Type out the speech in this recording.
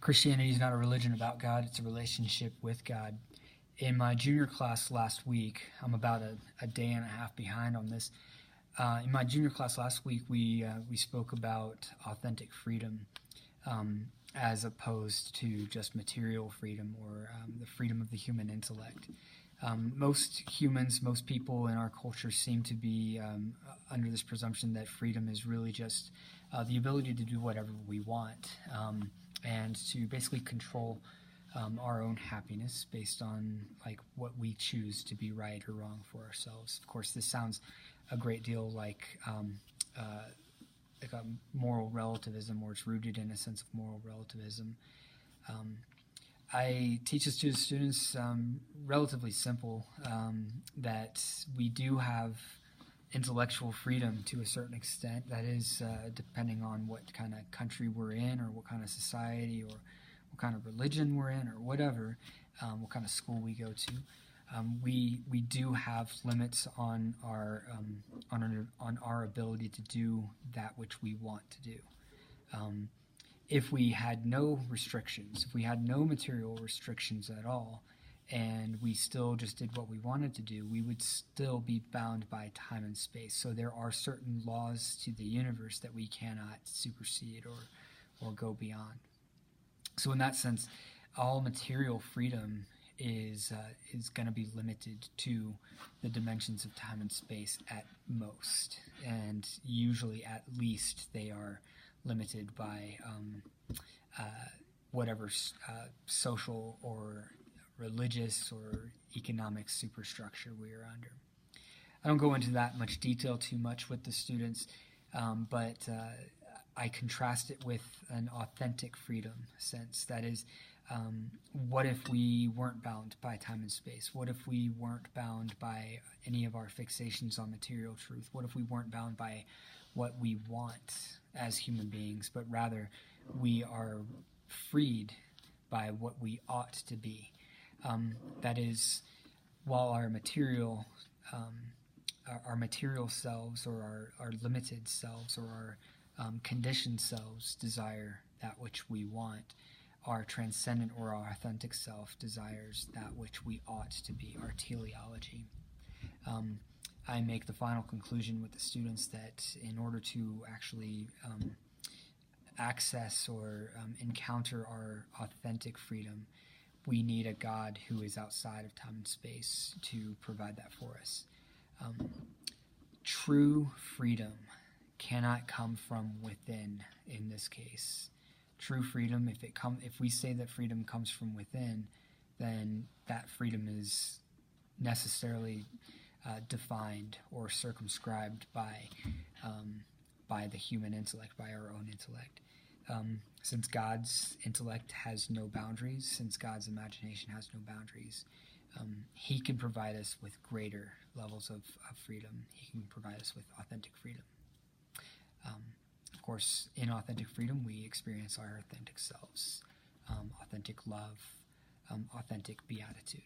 Christianity is not a religion about God, it's a relationship with God. In my junior class last week, I'm about a day and a half behind on this. In my junior class last week, we spoke about authentic freedom as opposed to just material freedom or the freedom of the human intellect. Most humans, most people in our culture seem to be under this presumption that freedom is really just the ability to do whatever we want and to basically control our own happiness based on like what we choose to be right or wrong for ourselves. Of course, this sounds a great deal like a moral relativism, or it's rooted in a sense of moral relativism. I teach this to the students relatively simple, that we do have intellectual freedom to a certain extent. That is, depending on what kind of country we're in, or what kind of society, or what kind of religion we're in, or whatever, what kind of school we go to. We do have limits on our ability to do that which we want to do. If we had no restrictions, if we had no material restrictions at all, and we still just did what we wanted to do, we would still be bound by time and space. So there are certain laws to the universe that we cannot supersede or go beyond. So in that sense, all material freedom is going to be limited to the dimensions of time and space at most, and usually at least they are limited by whatever social or religious or economic superstructure we are under. I don't go into that much detail too much with the students, but I contrast it with an authentic freedom sense. That is, what if we weren't bound by time and space? What if we weren't bound by any of our fixations on material truth? What if we weren't bound by what we want as human beings, but rather we are freed by what we ought to be? That is, while our material selves, or our limited selves, or our conditioned selves desire that which we want, our transcendent or our authentic self desires that which we ought to be, our teleology. I make the final conclusion with the students that in order to actually access or encounter our authentic freedom, we need a God who is outside of time and space to provide that for us. True freedom cannot come from within in this case. True freedom, if we say that freedom comes from within, then that freedom is necessarily defined or circumscribed by the human intellect, by our own intellect. Since God's intellect has no boundaries, since God's imagination has no boundaries, He can provide us with greater levels of freedom. He can provide us with authentic freedom. Of course, in authentic freedom, we experience our authentic selves, authentic love, authentic beatitude.